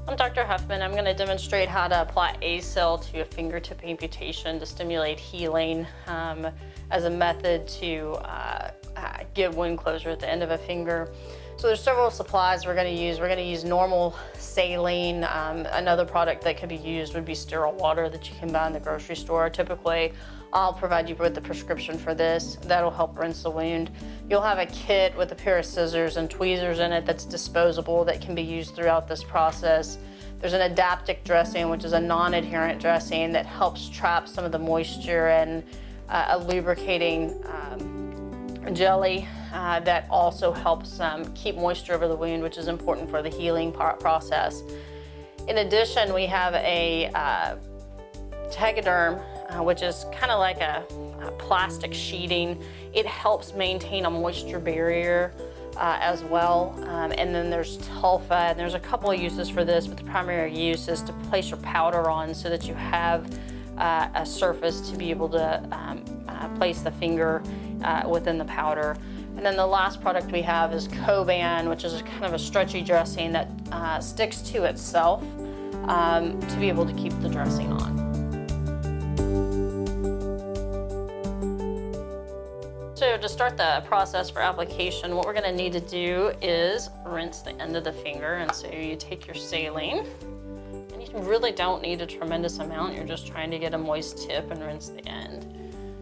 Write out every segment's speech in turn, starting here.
I'm Dr. Huffman. I'm going to demonstrate how to apply Acell to a fingertip amputation to stimulate healing as a method to get wound closure at the end of a finger. So there's several supplies we're going to use. We're going to use normal saline. Another product that could be used would be sterile water that you can buy in the grocery store. Typically, I'll provide you with the prescription for this. That'll help rinse the wound. You'll have a kit with a pair of scissors and tweezers in it that's disposable that can be used throughout this process. There's an adaptic dressing, which is a non-adherent dressing that helps trap some of the moisture, and a lubricating jelly that also helps keep moisture over the wound, which is important for the healing process. In addition, we have a Tegaderm, which is kind of like a plastic sheeting. It helps maintain a moisture barrier as well. And then there's Telfa, and there's a couple of uses for this, but the primary use is to place your powder on so that you have a surface to be able to place the finger within the powder. And then the last product we have is Coban, which is kind of a stretchy dressing that sticks to itself to be able to keep the dressing on. So to start the process for application, what we're going to need to do is rinse the end of the finger. And so you take your saline, and you really don't need a tremendous amount. You're just trying to get a moist tip and rinse the end.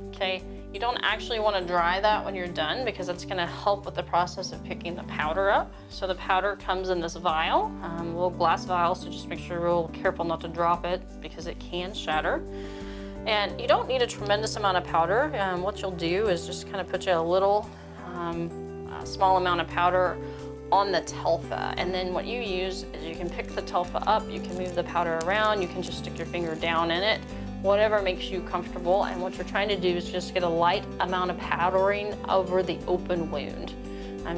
Okay, you don't actually want to dry that when you're done, because that's going to help with the process of picking the powder up. So the powder comes in this vial, a little glass vial, so just make sure you're real careful not to drop it because it can shatter. And you don't need a tremendous amount of powder. What you'll do is just kind of put you a little small amount of powder on the Telfa. And then what you use is you can pick the Telfa up, you can move the powder around, you can just stick your finger down in it, whatever makes you comfortable. And what you're trying to do is just get a light amount of powdering over the open wound.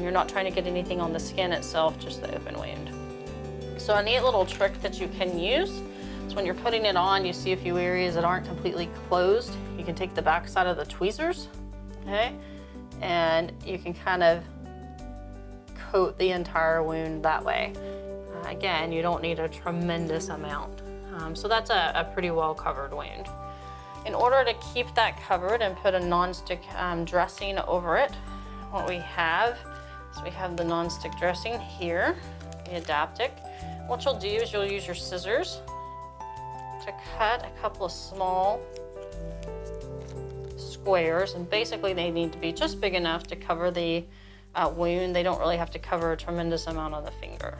You're not trying to get anything on the skin itself, just the open wound. So a neat little trick that you can use, so when you're putting it on, you see a few areas that aren't completely closed. You can take the back side of the tweezers, okay? And you can kind of coat the entire wound that way. Again, you don't need a tremendous amount. So that's a pretty well covered wound. In order to keep that covered and put a non-stick dressing over it, what we have is we have the non-stick dressing here, the adaptic. What you'll do is you'll use your scissors to cut a couple of small squares, and basically they need to be just big enough to cover the wound. They don't really have to cover a tremendous amount of the finger.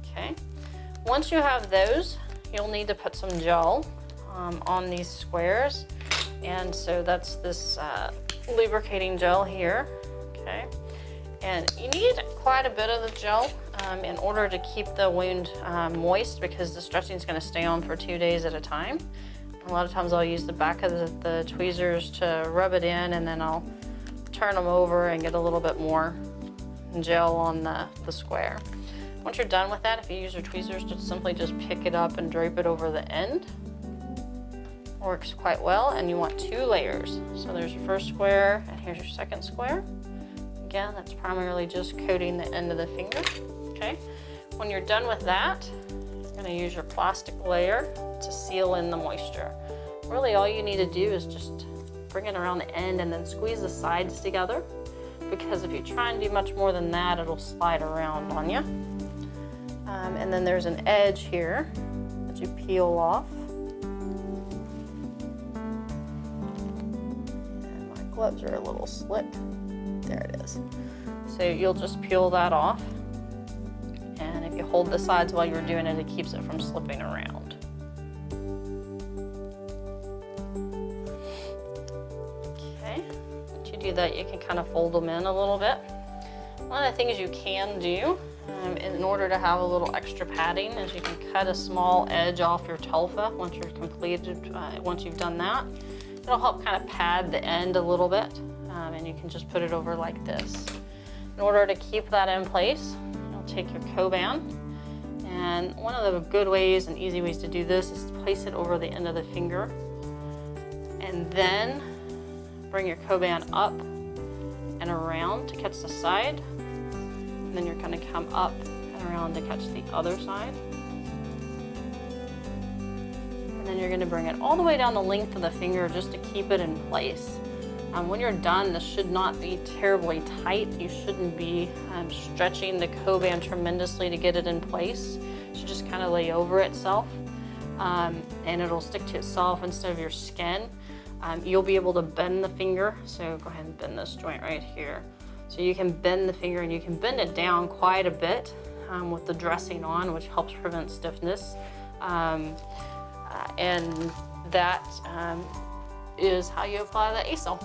Okay, once you have those, you'll need to put some gel on these squares, and so that's this lubricating gel here. Okay, and you need quite a bit of the gel in order to keep the wound moist, because the stretching is going to stay on for 2 days at a time. A lot of times I'll use the back of the tweezers to rub it in, and then I'll turn them over and get a little bit more gel on the square. Once you're done with that, if you use your tweezers, just pick it up and drape it over the end. Works quite well, and you want 2 layers. So there's your first square, and here's your second square. Again, that's primarily just coating the end of the finger. Okay, when you're done with that, you're going to use your plastic layer to seal in the moisture. Really, all you need to do is just bring it around the end and then squeeze the sides together, because if you try and do much more than that, it'll slide around on you. And then there's an edge here that you peel off. And my gloves are a little slick. There it is. So you'll just peel that off, and if you hold the sides while you're doing it, it keeps it from slipping around. Okay, once you do that, you can kind of fold them in a little bit. One of the things you can do in order to have a little extra padding is you can cut a small edge off your Telfa once you're completed. Once you've done that, it'll help kind of pad the end a little bit. And you can just put it over like this. In order to keep that in place, you'll take your Coban, and one of the good ways and easy ways to do this is to place it over the end of the finger, and then bring your Coban up and around to catch the side, and then you're going to come up and around to catch the other side. And then you're going to bring it all the way down the length of the finger just to keep it in place. When you're done, this should not be terribly tight. You shouldn't be stretching the co-band tremendously to get it in place. It should just kind of lay over itself, and it'll stick to itself instead of your skin. You'll be able to bend the finger, so go ahead and bend this joint right here. So you can bend the finger, and you can bend it down quite a bit with the dressing on, which helps prevent stiffness. And that is how you apply the Acell.